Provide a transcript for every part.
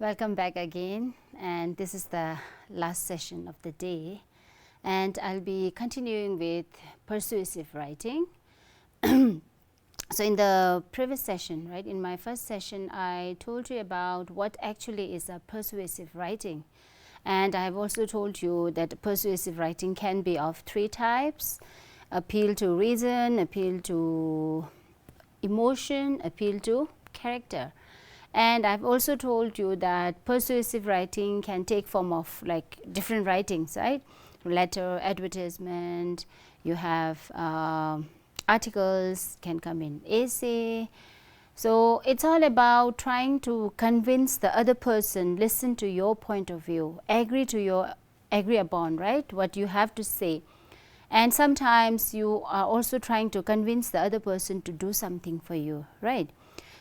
Welcome back again, and this is the last session of the day, and I'll be continuing with persuasive writing. So in the previous session, right, in my first session, I told you about what actually is a persuasive writing, and I have also told you that persuasive writing can be of three types: appeal to reason, appeal to emotion, appeal to character. And I've also told you that persuasive writing can take form of like different writings, right? Letter, advertisement, you have articles, can come in essay. So it's all about trying to convince the other person, listen to your point of view, agree upon, right, what you have to say. And sometimes you are also trying to convince the other person to do something for you, right?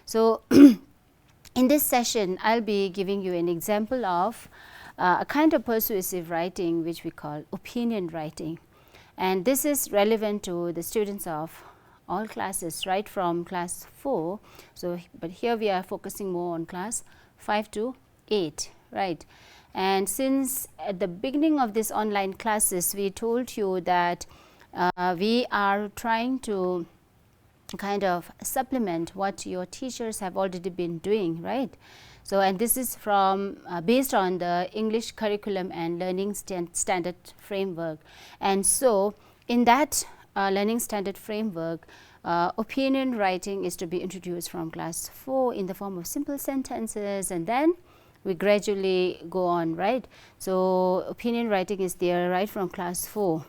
So in this session, I'll be giving you an example of a kind of persuasive writing which we call opinion writing. And this is relevant to the students of all classes, right from class 4. So, but here we are focusing more on class 5 to 8, right? And since at the beginning of this online classes, we told you that we are trying to kind of supplement what your teachers have already been doing, right? So, and this is from based on the English curriculum and learning standard framework. And so, in that learning standard framework, opinion writing is to be introduced from class 4 in the form of simple sentences, and then we gradually go on, right? So, opinion writing is there right from class 4.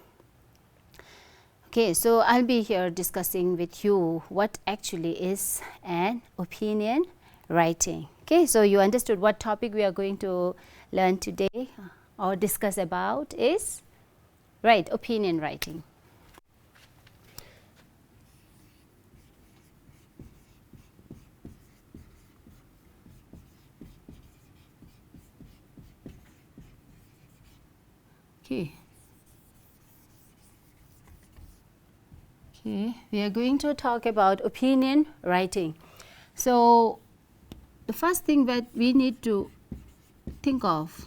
Okay, so I'll be here discussing with you what actually is an opinion writing. Okay, so you understood what topic we are going to learn today or discuss about is, right, opinion writing. Okay. Okay, we are going to talk about opinion writing. So, the first thing that we need to think of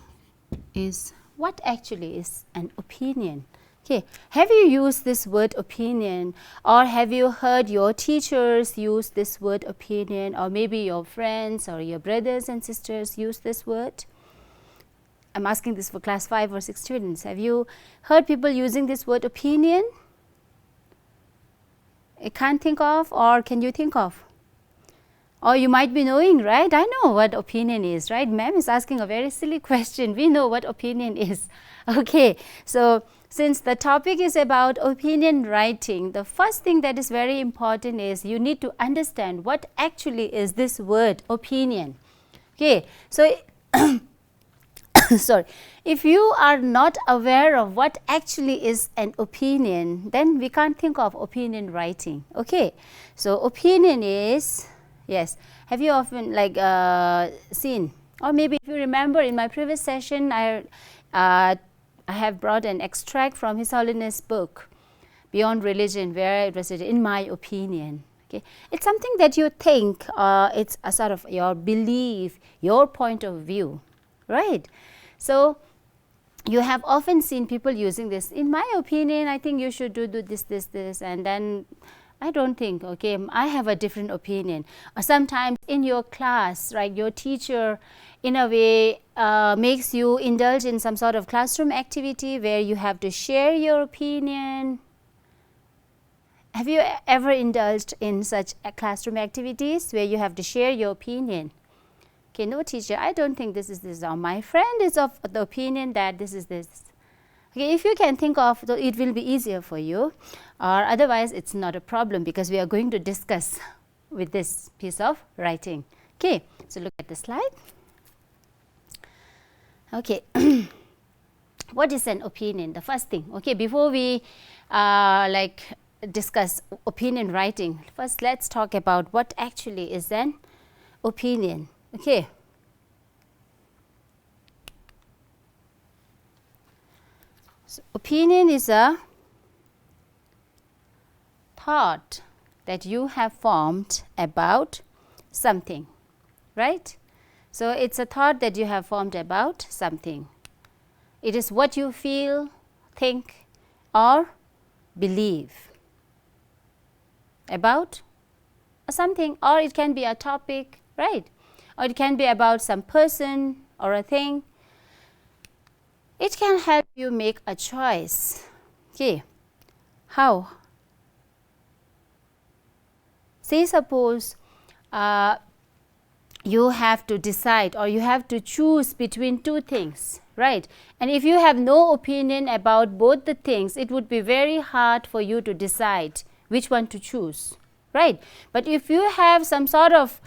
is what actually is an opinion. Okay, have you used this word opinion, or have you heard your teachers use this word opinion, or maybe your friends or your brothers and sisters use this word? I'm asking this for class 5 or 6 students. Have you heard people using this word opinion? I can't think of, or can you think of? Or you might be knowing, right? I know what opinion is, right? Ma'am is asking a very silly question. We know what opinion is. Okay, so since the topic is about opinion writing, the first thing that is very important is you need to understand what actually is this word opinion. Okay, so sorry, if you are not aware of what actually is an opinion, then we can't think of opinion writing. Okay, so opinion is, yes, have you often like seen, or maybe if you remember in my previous session, I have brought an extract from His Holiness book, Beyond Religion, where it was written, in my opinion. Okay, it's something that you think, it's a sort of your belief, your point of view, right? So, you have often seen people using this. In my opinion, I think you should do this, and then I don't think, okay, I have a different opinion. Or sometimes in your class, right, your teacher in a way makes you indulge in some sort of classroom activity where you have to share your opinion. Have you ever indulged in such classroom activities where you have to share your opinion? Okay, no teacher, I don't think this is this, or my friend is of the opinion that this is this. Okay, if you can think of, it will be easier for you, or otherwise it's not a problem, because we are going to discuss with this piece of writing. Okay, so look at the slide. Okay, what is an opinion? The first thing, okay, before we like discuss opinion writing, first let's talk about what actually is an opinion. Okay. So, opinion is a thought that you have formed about something, right? So, it is a thought that you have formed about something. It is what you feel, think or believe about something, or it can be a topic, right, or it can be about some person or a thing. It can help you make a choice. Okay. How? Say suppose you have to decide or you have to choose between two things, right, and if you have no opinion about both the things, it would be very hard for you to decide which one to choose, right. But if you have some sort of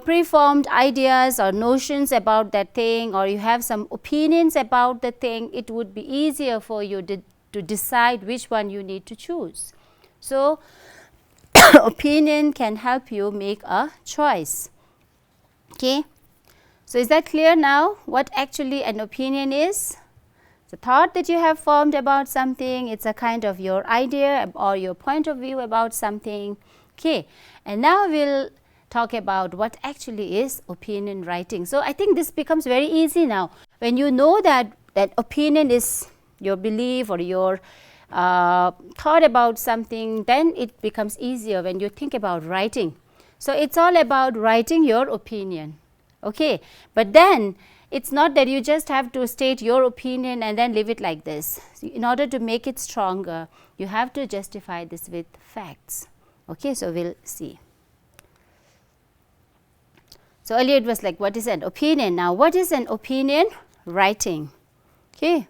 preformed ideas or notions about that thing, or you have some opinions about the thing, it would be easier for you to decide which one you need to choose. So, opinion can help you make a choice. Okay. So, is that clear now what actually an opinion is? The thought that you have formed about something, it is a kind of your idea or your point of view about something. Okay. And now we will talk about what actually is opinion writing. So, I think this becomes very easy now. When you know that opinion is your belief or your thought about something, then it becomes easier when you think about writing. So, it is all about writing your opinion. Okay. But then it is not that you just have to state your opinion and then leave it like this. So, in order to make it stronger, you have to justify this with facts. Okay. So, we will see. So, earlier it was like what is an opinion. Now, what is an opinion writing? Okay.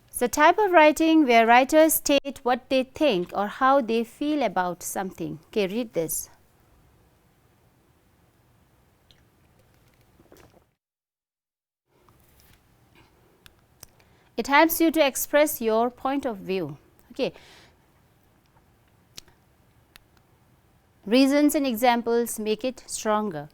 It's a type of writing where writers state what they think or how they feel about something. Okay, read this. It helps you to express your point of view. Okay. Reasons and examples make it stronger.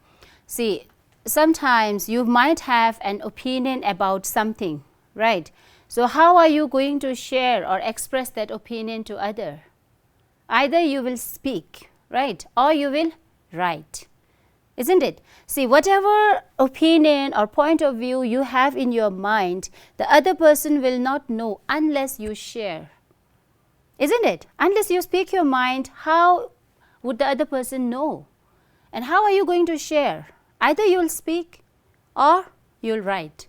See, sometimes you might have an opinion about something, right. So, how are you going to share or express that opinion to other? Either you will speak, right, or you will write, isn't it? See, whatever opinion or point of view you have in your mind, the other person will not know unless you share, isn't it? Unless you speak your mind, how would the other person know? And how are you going to share? Either you will speak or you will write.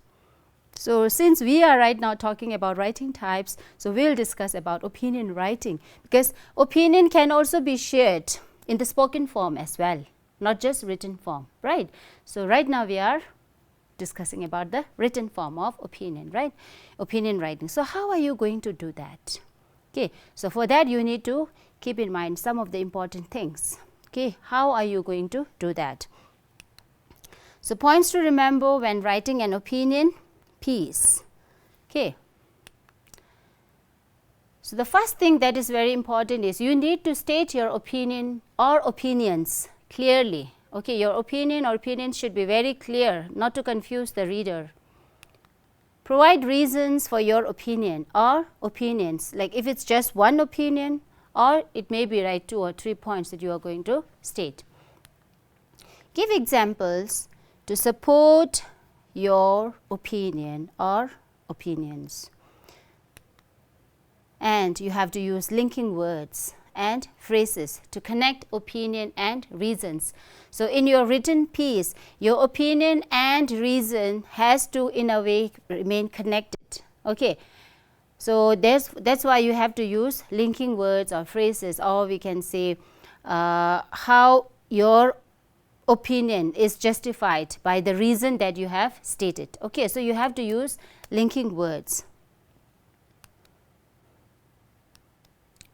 So, since we are right now talking about writing types, so we will discuss about opinion writing, because opinion can also be shared in the spoken form as well, not just written form, right. So, right now we are discussing about the written form of opinion, right, opinion writing. So, how are you going to do that? Okay. So, for that you need to keep in mind some of the important things. Okay. How are you going to do that? So, points to remember when writing an opinion: peace. Okay. So, the first thing that is very important is you need to state your opinion or opinions clearly. Okay. Your opinion or opinions should be very clear, not to confuse the reader. Provide reasons for your opinion or opinions, like if it is just one opinion, or it may be right 2 or 3 points that you are going to state. Give examples to support your opinion or opinions, and you have to use linking words and phrases to connect opinion and reasons. So, in your written piece, your opinion and reason has to in a way remain connected. Okay. So, that's why you have to use linking words or phrases, or we can say how your opinion is justified by the reason that you have stated. Okay. So, you have to use linking words.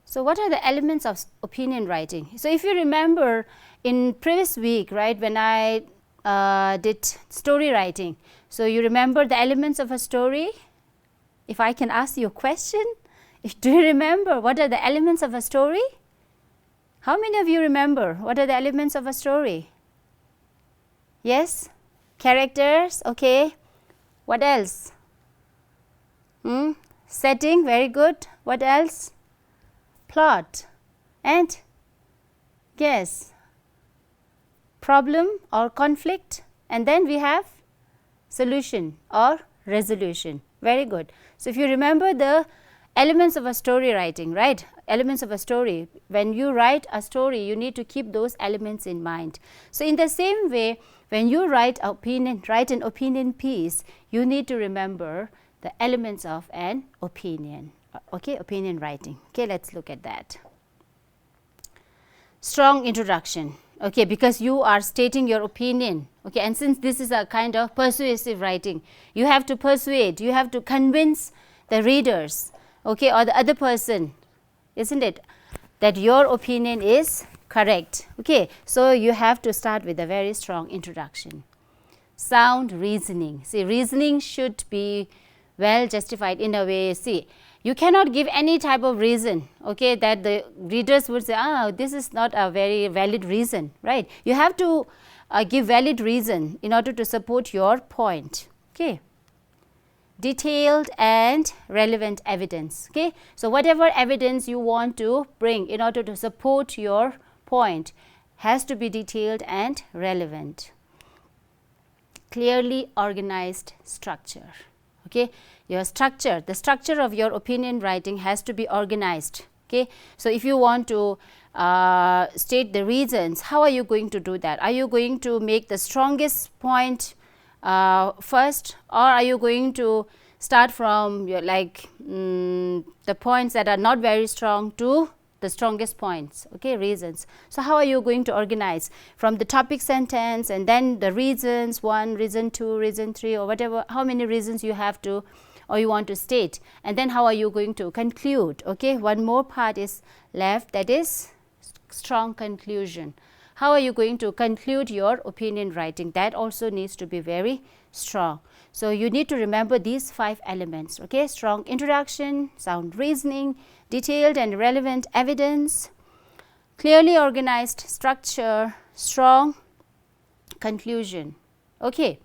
So, what are the elements of opinion writing? So, if you remember in previous week, right, when I did story writing. So, you remember the elements of a story? If I can ask you a question, do you remember what are the elements of a story? How many of you remember what are the elements of a story? Yes? Characters, okay. What else? Setting, very good. What else? Plot and yes, problem or conflict, and then we have solution or resolution. Very good. So, if you remember the elements of a story writing, right, elements of a story, when you write a story you need to keep those elements in mind. So, in the same way, when you write an opinion piece, you need to remember the elements of an opinion, okay, opinion writing. Okay, let us look at that. Strong introduction, okay, because you are stating your opinion, okay, and since this is a kind of persuasive writing, you have to persuade, you have to convince the readers, okay, or the other person, isn't it, that your opinion is correct. Okay, so you have to start with a very strong introduction. Sound reasoning. See, reasoning should be well justified in a way. See, you cannot give any type of reason, okay, that the readers would say, this is not a very valid reason, right. You have to give valid reason in order to support your point. Okay. Detailed and relevant evidence. Okay. So, whatever evidence you want to bring in order to support your point has to be detailed and relevant. Clearly organized structure. Okay. Your structure, the structure of your opinion writing has to be organized. Okay. So, if you want to state the reasons, how are you going to do that? Are you going to make the strongest point first, or are you going to start from your the points that are not very strong to the strongest points, okay, reasons. So, how are you going to organize from the topic sentence and then the reasons 1, reason 2, reason 3 or whatever, how many reasons you have to or you want to state, and then how are you going to conclude. Okay, one more part is left, that is strong conclusion. How are you going to conclude your opinion writing? That also needs to be very strong. So, you need to remember these 5 elements, okay, strong introduction, sound reasoning, detailed and relevant evidence, clearly organized structure, strong conclusion. Okay.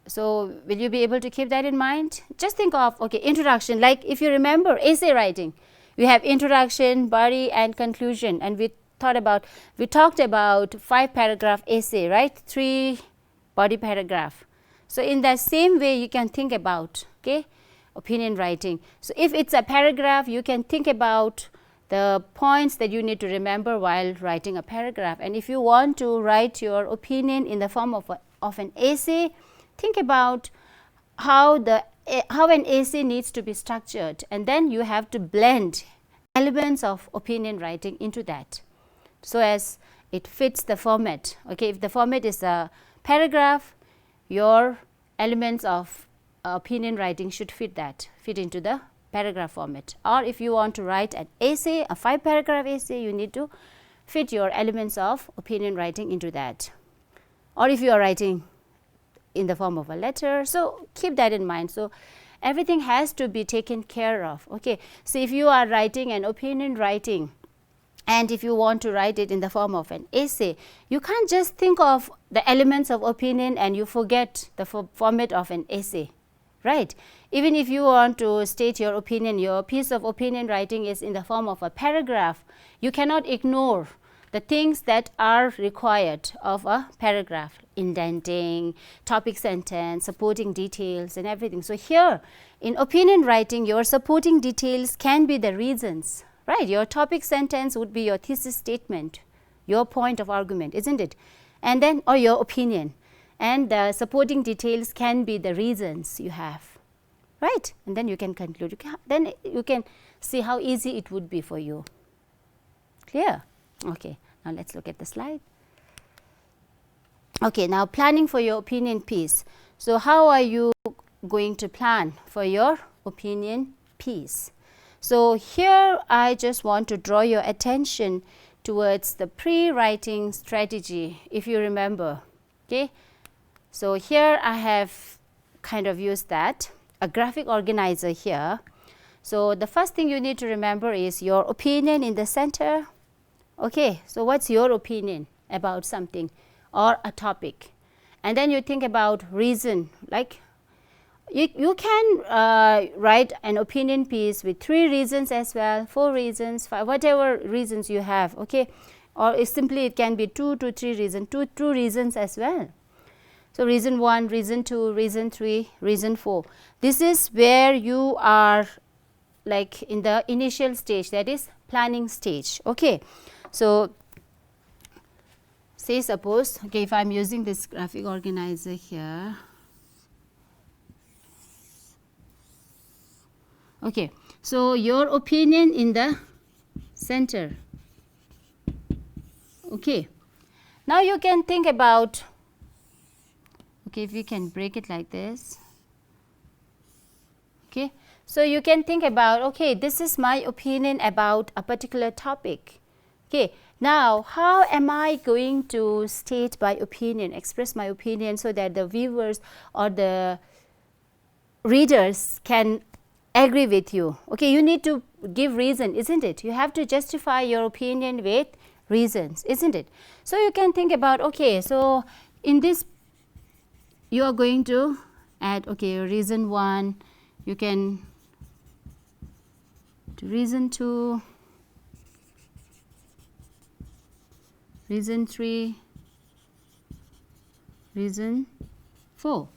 So, will you be able to keep that in mind? Just think of, okay, introduction, like if you remember essay writing, you have introduction, body and conclusion, and we talked about 5 paragraph essay, right, 3 body paragraph. So, in that same way you can think about, okay, opinion writing. So, if it is a paragraph, you can think about the points that you need to remember while writing a paragraph, and if you want to write your opinion in the form of an essay, think about how an essay needs to be structured, and then you have to blend elements of opinion writing into that, so as it fits the format. Okay, if the format is a paragraph, your elements of opinion writing should fit into the paragraph format, or if you want to write an essay, a 5 paragraph essay, you need to fit your elements of opinion writing into that, or if you are writing in the form of a letter. So, keep that in mind. So, everything has to be taken care of. Okay. So, if you are writing an opinion writing and if you want to write it in the form of an essay, you can't just think of the elements of opinion and you forget the format of an essay, right. Even if you want to state your opinion, your piece of opinion writing is in the form of a paragraph, you cannot ignore the things that are required of a paragraph, indenting, topic sentence, supporting details and everything. So, here in opinion writing, your supporting details can be the reasons, right. Your topic sentence would be your thesis statement, your point of argument, isn't it, and then or your opinion, and the supporting details can be the reasons you have, right, and then you can conclude. Then you can see how easy it would be for you. Clear? Okay, now let us look at the slide. Okay, now planning for your opinion piece. So, how are you going to plan for your opinion piece? So, here I just want to draw your attention towards the pre-writing strategy, if you remember. Okay. So, here I have kind of used that, a graphic organizer here. So, the first thing you need to remember is your opinion in the center. Okay, so what's your opinion about something or a topic, and then you think about reason, like you can write an opinion piece with 3 reasons as well, 4 reasons, 5, whatever reasons you have. Okay, or simply it can be 2 to 3 reasons, two reasons as well. So, reason 1, reason 2, reason 3, reason 4. This is where you are like in the initial stage, that is planning stage. Okay. So, say suppose, okay, if I am using this graphic organizer here. Okay. So, your opinion in the center. Okay. Now, you can think about, okay, if we can break it like this. Okay. So, you can think about, okay, this is my opinion about a particular topic. Okay. Now, how am I going to state my opinion, express my opinion, so that the viewers or the readers can agree with you? Okay, you need to give reason, isn't it? You have to justify your opinion with reasons, isn't it? So, you can think about, okay, so in this you are going to add, okay, reason 1, you can do reason 2, reason 3, reason 4.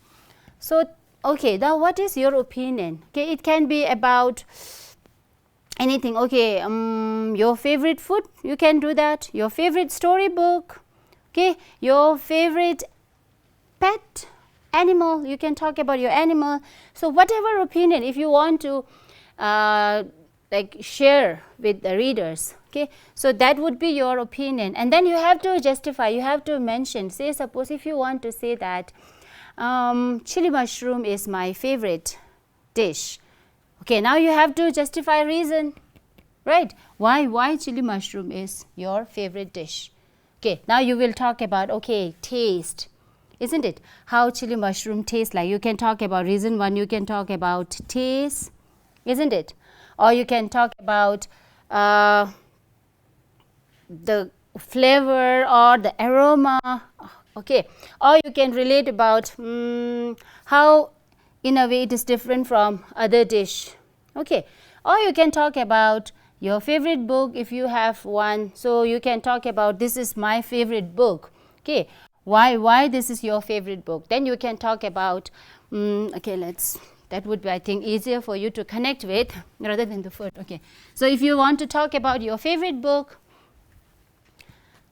So, okay, now what is your opinion? Okay, it can be about anything. Okay, your favorite food, you can do that. Your favorite storybook, okay, your favorite pet animal, you can talk about your animal. So, whatever opinion, if you want to like share with the readers, okay, so that would be your opinion, and then you have to justify, you have to mention. Say suppose if you want to say that chili mushroom is my favorite dish. Okay, now you have to justify reason, right? Why chili mushroom is your favorite dish? Okay, now you will talk about, okay, taste, isn't it? How chili mushroom tastes like. You can talk about reason 1, you can talk about taste, isn't it? Or you can talk about the flavor or the aroma, okay, or you can relate about how in a way it is different from other dish, okay, or you can talk about your favorite book if you have one. So, you can talk about this is my favorite book, okay, why this is your favorite book. Then you can talk about okay, that would be, I think, easier for you to connect with rather than the food. Okay. So, if you want to talk about your favorite book,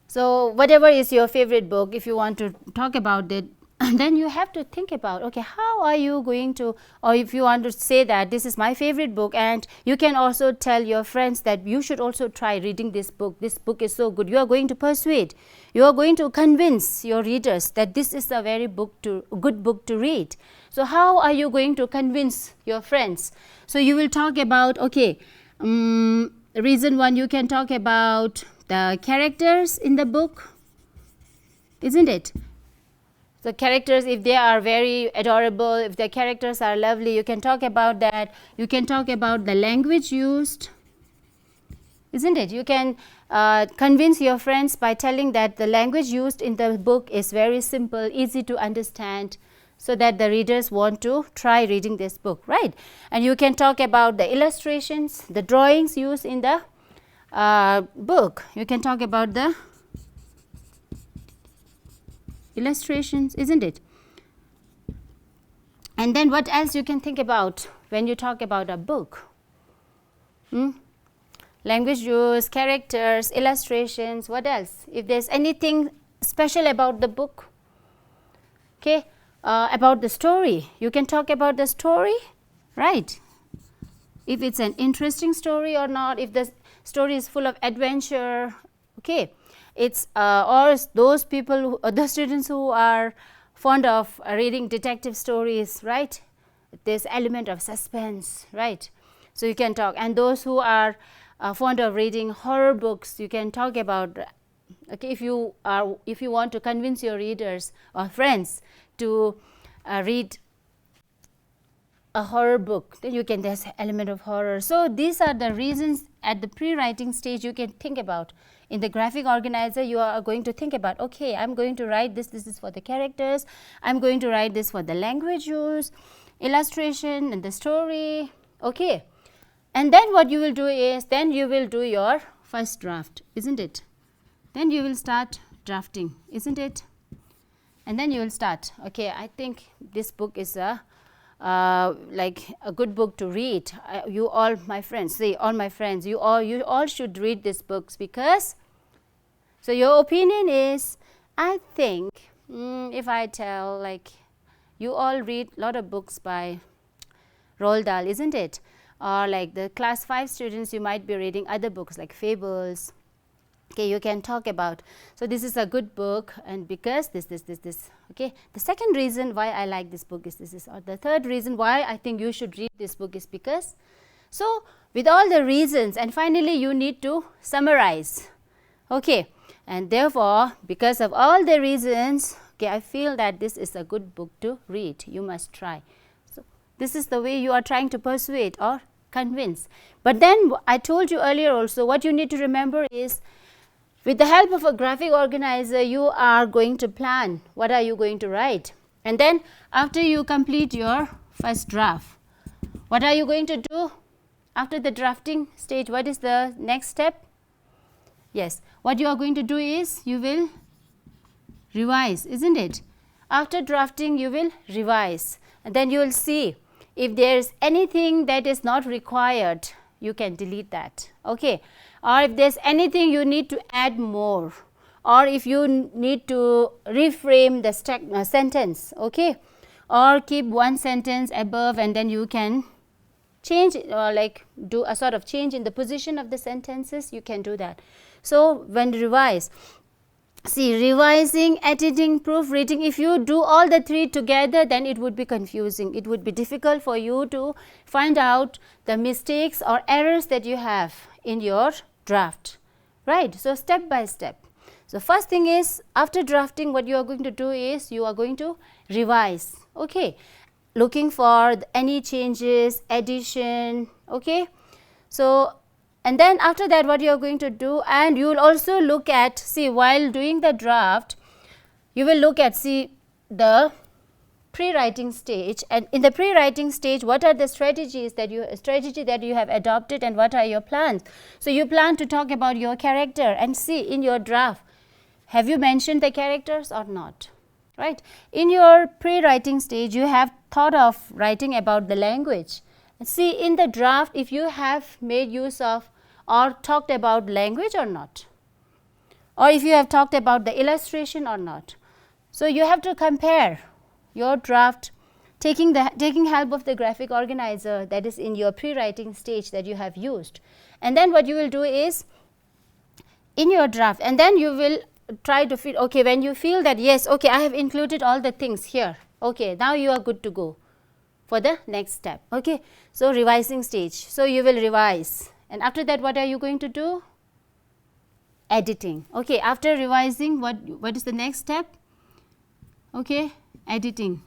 so whatever is your favorite book, if you want to talk about it, then you have to think about, okay, how are you going to, or if you want to say that this is my favorite book, and you can also tell your friends that you should also try reading this book is so good. You are going to persuade, you are going to convince your readers that this is a very good book to read. So, how are you going to convince your friends? So, you will talk about, okay, reason 1, you can talk about the characters in the book, isn't it? So, characters, if they are very adorable, if the characters are lovely, you can talk about that. You can talk about the language used, isn't it? You can convince your friends by telling that the language used in the book is very simple, easy to understand, so that the readers want to try reading this book, right? And you can talk about the illustrations, the drawings used in the book. You can talk about the illustrations, isn't it? And then what else you can think about when you talk about a book? Language use, characters, illustrations, what else? If there's anything special about the book, okay, about the story, you can talk about the story, right? If it's an interesting story or not, if the story is full of adventure, okay, it's or those people, the students who are fond of reading detective stories, right? This element of suspense, right? So, you can talk, and those who are fond of reading horror books, you can talk about, okay, if you want to convince your readers or friends to read a horror book, then you can, there's element of horror. So, these are the reasons at the pre-writing stage you can think about. In the graphic organizer, you are going to think about, okay, I am going to write this is for the characters, I am going to write this for the language use, illustration and the story, okay. And then what you will do is, then you will do your first draft, isn't it? then you will start drafting, isn't it? And then you will start. Okay, I think this book is a like a good book to read. You all my friends, say all my friends, you all should read these books, because, so your opinion is, I think if I tell, like, you all read a lot of books by Roald Dahl, isn't it? Or like the class 5 students, you might be reading other books like fables. Okay, you can talk about. So this is a good book, and because this. Okay, the second reason why I like this book is this, or the third reason why I think you should read this book is because. So with all the reasons, and finally you need to summarize. Okay, and therefore because of all the reasons, okay, I feel that this is a good book to read. You must try. So this is the way you are trying to persuade or convince. But then I told you earlier also, what you need to remember is, with the help of a graphic organizer, you are going to plan what are you going to write. And then after you complete your first draft, what are you going to do after the drafting stage? What is the next step? Yes, what you are going to do is you will revise, isn't it? After drafting, you will revise, and then you will see if there is anything that is not required, you can delete that. Okay. Or if there is anything you need to add more, or if you need to reframe the sentence, okay, or keep one sentence above and then you can change or like do a sort of change in the position of the sentences, you can do that. So when revise, see, revising, editing, proofreading, if you do all the three together, then it would be confusing. It would be difficult for you to find out the mistakes or errors that you have in your draft, right? So step by step. So first thing is, after drafting, what you are going to do is you are going to revise, okay, looking for any changes, addition, okay. So and then after that, what you are going to do, and you will also look at, see, while doing the draft, you will look at, see, the pre-writing stage, and in the pre-writing stage, what are the strategies that you have adopted, and what are your plans. So you plan to talk about your character, and see, in your draft, have you mentioned the characters or not, right? In your pre-writing stage, you have thought of writing about the language. And see, in the draft, if you have made use of or talked about language or not, or if you have talked about the illustration or not. So you have to compare your draft, taking help of the graphic organizer that is in your pre-writing stage that you have used. And then what you will do is, in your draft, and then you will try to feel, okay, when you feel that yes, okay, I have included all the things here, okay, now you are good to go for the next step, okay. So revising stage, so you will revise, and after that, what are you going to do? Editing, okay. After revising, what is the next step? Okay, editing.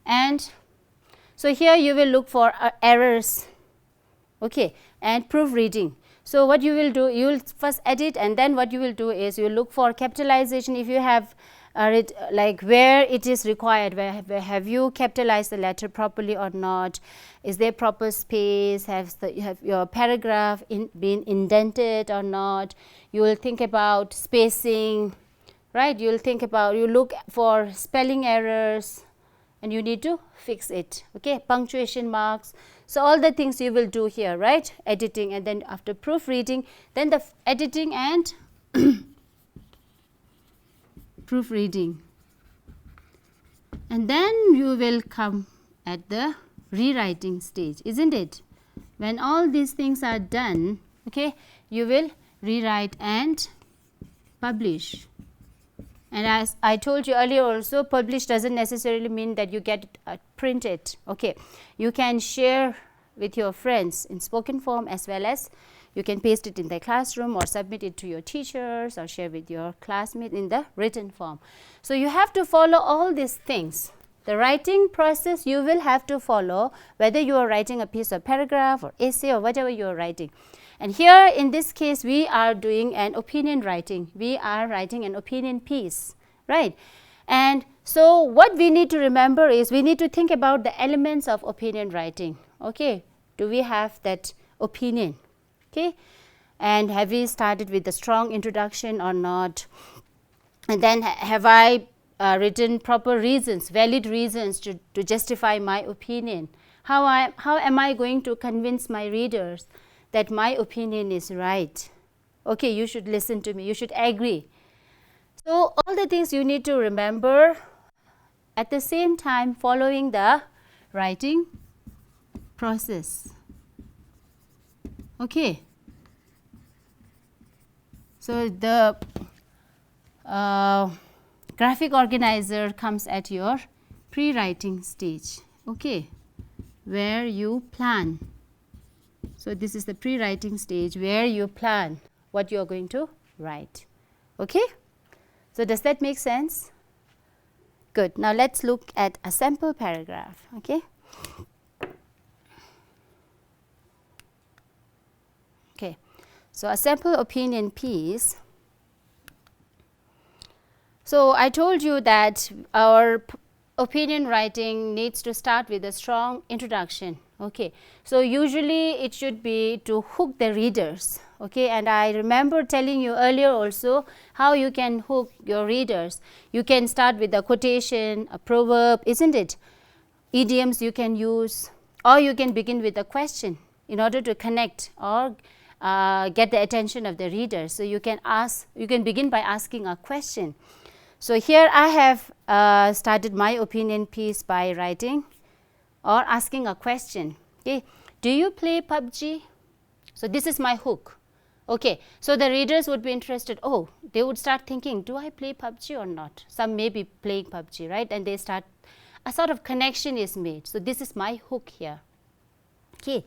And so here you will look for errors, okay, and proofreading. So what you will do, you will first edit, and then what you will do is you will look for capitalization. If you have like where it is required, where have you capitalized the letter properly or not, is there proper space, have your paragraph been indented or not. You will think about spacing, right? You will think about, you look for spelling errors and you need to fix it, okay, punctuation marks. So all the things you will do here, right? Editing, and then after proofreading, then the editing and proofreading, and then you will come at the rewriting stage, isn't it? When all these things are done, okay, you will rewrite and publish. And as I told you earlier also, publish doesn't necessarily mean that you get it printed, okay. You can share with your friends in spoken form, as well as you can paste it in the classroom or submit it to your teachers or share with your classmates in the written form. So you have to follow all these things. The writing process you will have to follow, whether you are writing a piece of paragraph or essay or whatever you are writing. And here in this case, we are doing an opinion writing. We are writing an opinion piece, right? And so what we need to remember is we need to think about the elements of opinion writing, okay. Do we have that opinion, okay? and have we started with a strong introduction or not, and then have I written proper reasons, valid reasons to justify my opinion. How am I going to convince my readers that my opinion is right? Okay, you should listen to me, you should agree. So all the things you need to remember, at the same time following the writing process. Okay. So the graphic organizer comes at your pre-writing stage, okay, where you plan. So this is the pre-writing stage where you plan what you are going to write. Okay. So does that make sense? Good. Now let's look at a sample paragraph. Okay. Okay. So a sample opinion piece. So I told you that our opinion writing needs to start with a strong introduction. Okay. So usually it should be to hook the readers. Okay. And I remember telling you earlier also how you can hook your readers. You can start with a quotation, a proverb, isn't it? Idioms you can use, or you can begin with a question in order to connect or get the attention of the reader. So you can begin by asking a question. So here I have started my opinion piece by writing or asking a question. Okay. Do you play PUBG? So this is my hook. Okay. So the readers would be interested. Oh, they would start thinking, do I play PUBG or not? Some may be playing PUBG, right? And they start, a sort of connection is made. So this is my hook here. Okay.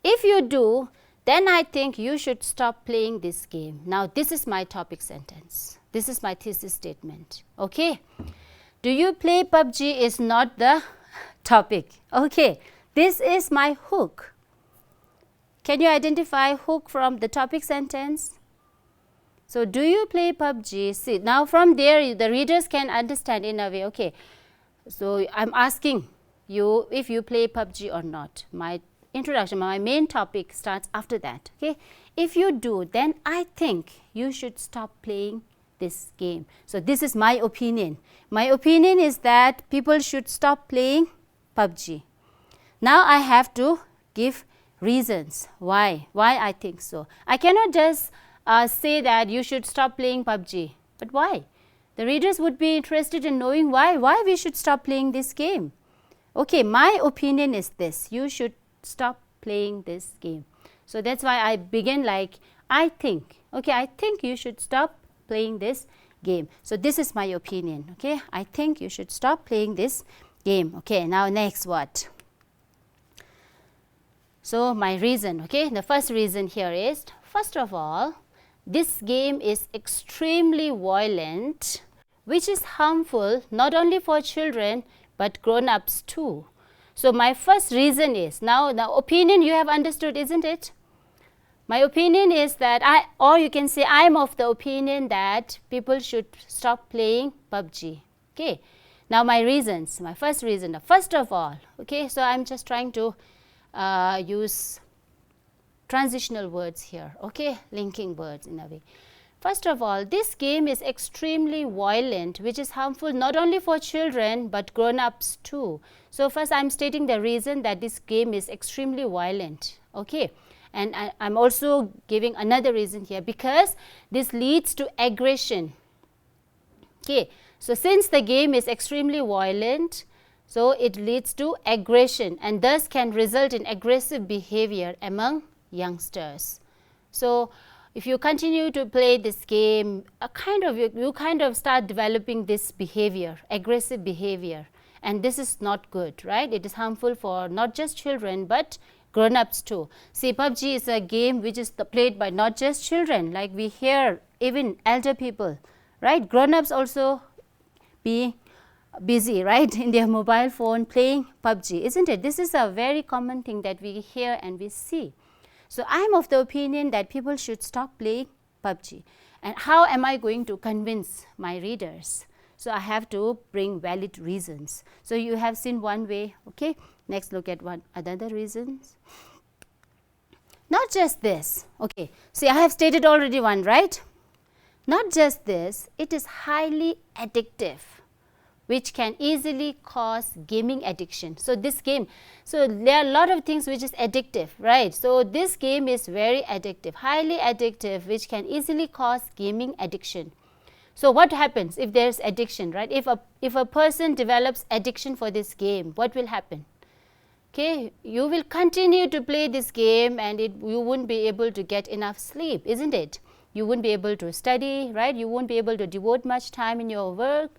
If you do, then I think you should stop playing this game. Now this is my topic sentence. This is my thesis statement. Okay. Do you play PUBG is not the topic. Okay. This is my hook. Can you identify hook from the topic sentence? So do you play PUBG? See, now from there the readers can understand in a way. Okay. So I'm asking you if you play PUBG or not. My introduction, my main topic starts after that. Okay. If you do, then I think you should stop playing this game. So this is my opinion. My opinion is that people should stop playing PUBG. Now I have to give reasons why I think so. I cannot just say that you should stop playing PUBG. But why? The readers would be interested in knowing why we should stop playing this game. Okay, my opinion is this. You should stop playing this game. So that's why I begin like, I think. Okay, I think you should stop playing this game. So this is my opinion. Okay, I think you should stop playing this game. Okay, now next what? So my reason. Okay, the first reason here is, first of all, this game is extremely violent, which is harmful not only for children but grown-ups too. So my first reason is, now the opinion you have understood, isn't it? My opinion is that or you can say I am of the opinion that people should stop playing PUBG. Okay. Now my reasons, my first reason, first of all, okay, so I'm just trying to use transitional words here, okay, linking words in a way. First of all, this game is extremely violent, which is harmful not only for children but grown-ups too. So first I'm stating the reason that this game is extremely violent, okay. And I'm also giving another reason here, because this leads to aggression. Okay. So since the game is extremely violent, so it leads to aggression and thus can result in aggressive behavior among youngsters. So if you continue to play this game, you kind of start developing this behavior, aggressive behavior, and this is not good, right? It is harmful for not just children but grown-ups too. See, PUBG is a game which is played by not just children, like we hear even elder people, right? Grown-ups also being busy, right, in their mobile phone playing PUBG, isn't it? This is a very common thing that we hear and we see. So I am of the opinion that people should stop playing PUBG. And how am I going to convince my readers? So I have to bring valid reasons. So you have seen one way, okay. Next, look at another reasons. Not just this, okay, see, I have stated already one, right? Not just this, it is highly addictive, which can easily cause gaming addiction. So, this game, so there are a lot of things which is addictive, right? So, this game is very addictive, highly addictive, which can easily cause gaming addiction. So, what happens if there is addiction, right? If a person develops addiction for this game, what will happen? Okay, you will continue to play this game and you won't be able to get enough sleep, isn't it? You won't be able to study, right? You won't be able to devote much time in your work.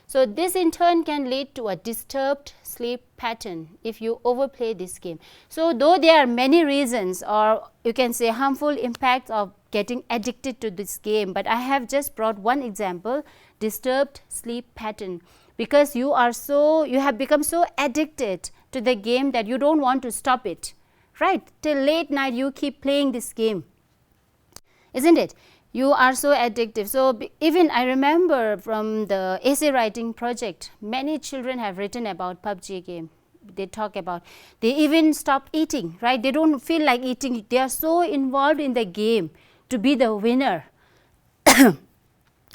So, this in turn can lead to a disturbed sleep pattern if you overplay this game. So, though there are many reasons, or you can say harmful impacts of getting addicted to this game, but I have just brought one example, disturbed sleep pattern, because you have become so addicted to the game that you don't want to stop it, right? Till late night you keep playing this game, isn't it? You are so addictive. So, even I remember from the essay writing project, many children have written about PUBG game. They talk about, they even stop eating, right? They don't feel like eating. They are so involved in the game to be the winner,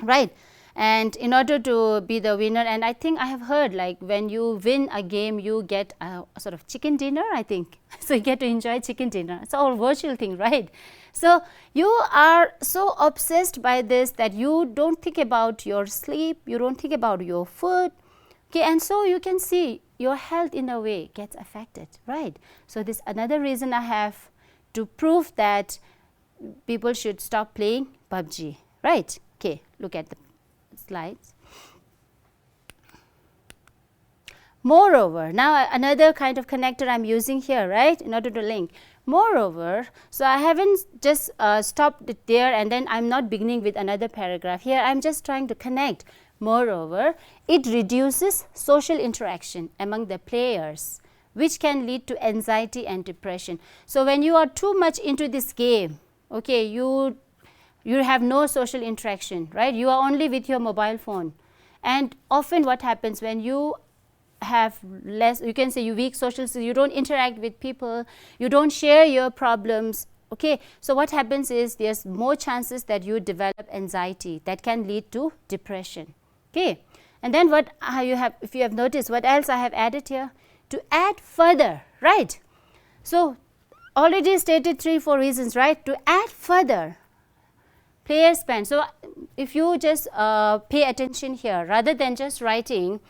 right? And in order to be the winner, and I think I have heard, like, when you win a game, you get a sort of chicken dinner, I think. So, you get to enjoy chicken dinner. It's all virtual thing, right? So, you are so obsessed by this that you don't think about your sleep, you don't think about your food, okay, and so you can see your health in a way gets affected, right? So, this another reason I have to prove that people should stop playing PUBG, right? Okay, look at the slides. Moreover, now another kind of connector I am using here, right, in order to link. Moreover, so I haven't just stopped it there and then I am not beginning with another paragraph. Here I am just trying to connect. Moreover, it reduces social interaction among the players, which can lead to anxiety and depression. So, when you are too much into this game, okay, you have no social interaction, right? You are only with your mobile phone, and often what happens when you have less, you can say you weak social skills, you don't interact with people, you don't share your problems, okay. So, what happens is there's more chances that you develop anxiety that can lead to depression, okay. And then what you have, if you have noticed, what else I have added here? To add further, right. So, already stated 3-4 reasons, right. To add further, player spend. So, if you just pay attention here rather than just writing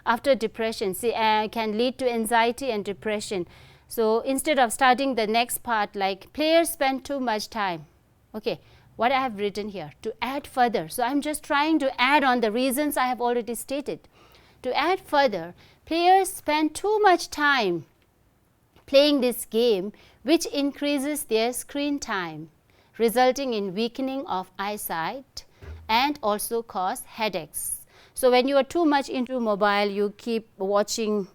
after depression, see, can lead to anxiety and depression. So, instead of starting the next part like players spend too much time, okay, what I have written here to add further. So, I am just trying to add on the reasons I have already stated. To add further, players spend too much time playing this game, which increases their screen time, resulting in weakening of eyesight and also cause headaches. So, when you are too much into mobile, you keep watching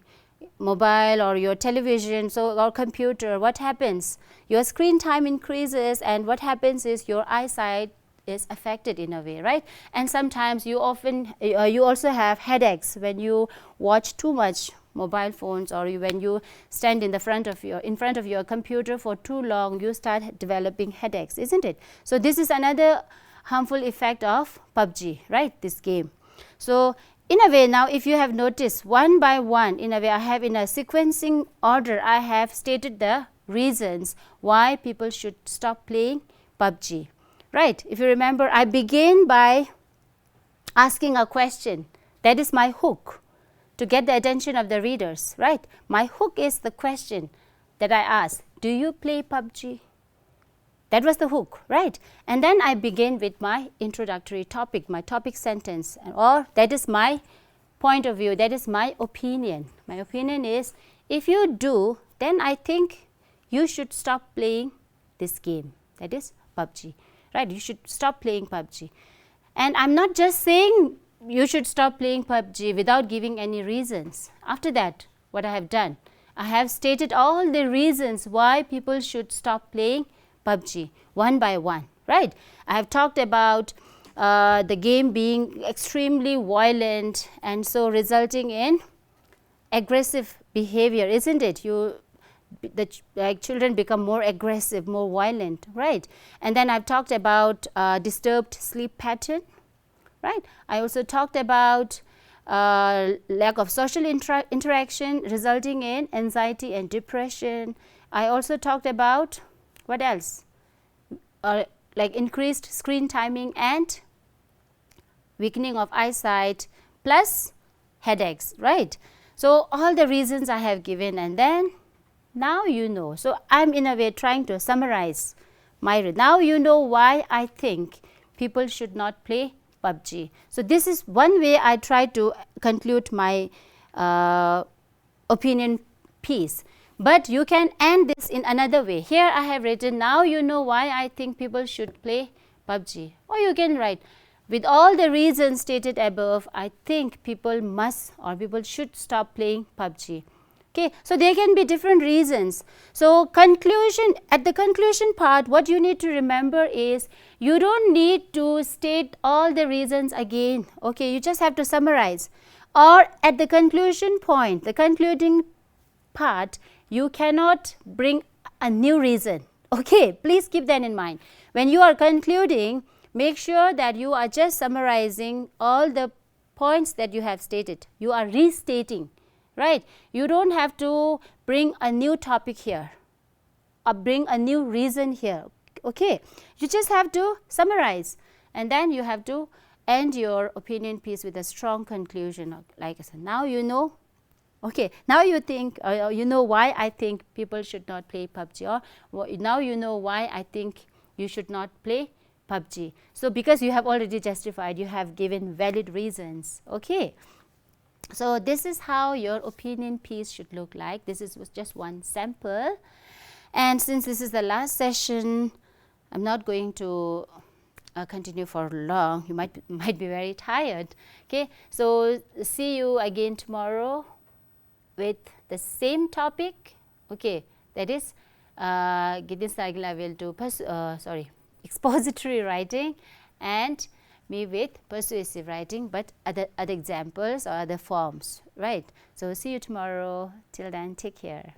mobile or your television, so or computer, what happens? Your screen time increases, and what happens is your eyesight is affected in a way, right? And sometimes you often you also have headaches when you watch too much mobile phones, or when you stand in front of your computer for too long, you start developing headaches, isn't it? So, this is another harmful effect of PUBG, right, this game. So, in a way, now if you have noticed, one by one, in a way I have, in a sequencing order, I have stated the reasons why people should stop playing PUBG, right. If you remember, I begin by asking a question, that is my hook to get the attention of the readers, right. My hook is the question that I ask, do you play PUBG? That was the hook, right. And then I begin with my introductory topic, my topic sentence, or that is my point of view, that is my opinion. My opinion is, if you do, then I think you should stop playing this game, that is PUBG, right. You should stop playing PUBG. And I am not just saying you should stop playing PUBG without giving any reasons. After that, what I have done, I have stated all the reasons why people should stop playing PUBG one by one, right. I have talked about the game being extremely violent, and so resulting in aggressive behavior, isn't it? like children become more aggressive, more violent, right? And then I've talked about disturbed sleep pattern, right? I also talked about lack of social interaction resulting in anxiety and depression. I also talked about what else? Like increased screen timing and weakening of eyesight plus headaches, right? So all the reasons I have given, and then now you know. So I'm in a way trying to summarize now you know why I think people should not play PUBG. So this is one way I try to conclude my opinion piece. But you can end this in another way. Here I have written, now you know why I think people should play PUBG. Or you can write, with all the reasons stated above, I think people must or people should stop playing PUBG. Okay, so there can be different reasons. So conclusion, at the conclusion part, what you need to remember is you don't need to state all the reasons again. Okay, you just have to summarize. Or at the conclusion point, the concluding part, you cannot bring a new reason. Okay, please keep that in mind. When you are concluding, make sure that you are just summarizing all the points that you have stated. You are restating, right? You don't have to bring a new topic here or bring a new reason here. Okay, you just have to summarize, and then you have to end your opinion piece with a strong conclusion. Like I said, now you know. Okay, now you think, you know why I think people should not play PUBG, or now you know why I think you should not play PUBG. So because you have already justified, you have given valid reasons. Okay, so this is how your opinion piece should look like. This was just one sample, and since this is the last session, I'm not going to continue for long. You might be very tired. Okay, so see you again tomorrow with the same topic. Okay, that is Gideon cycle. I will do expository writing, and me with persuasive writing, but other examples or other forms, right? So see you tomorrow. Till then, take care.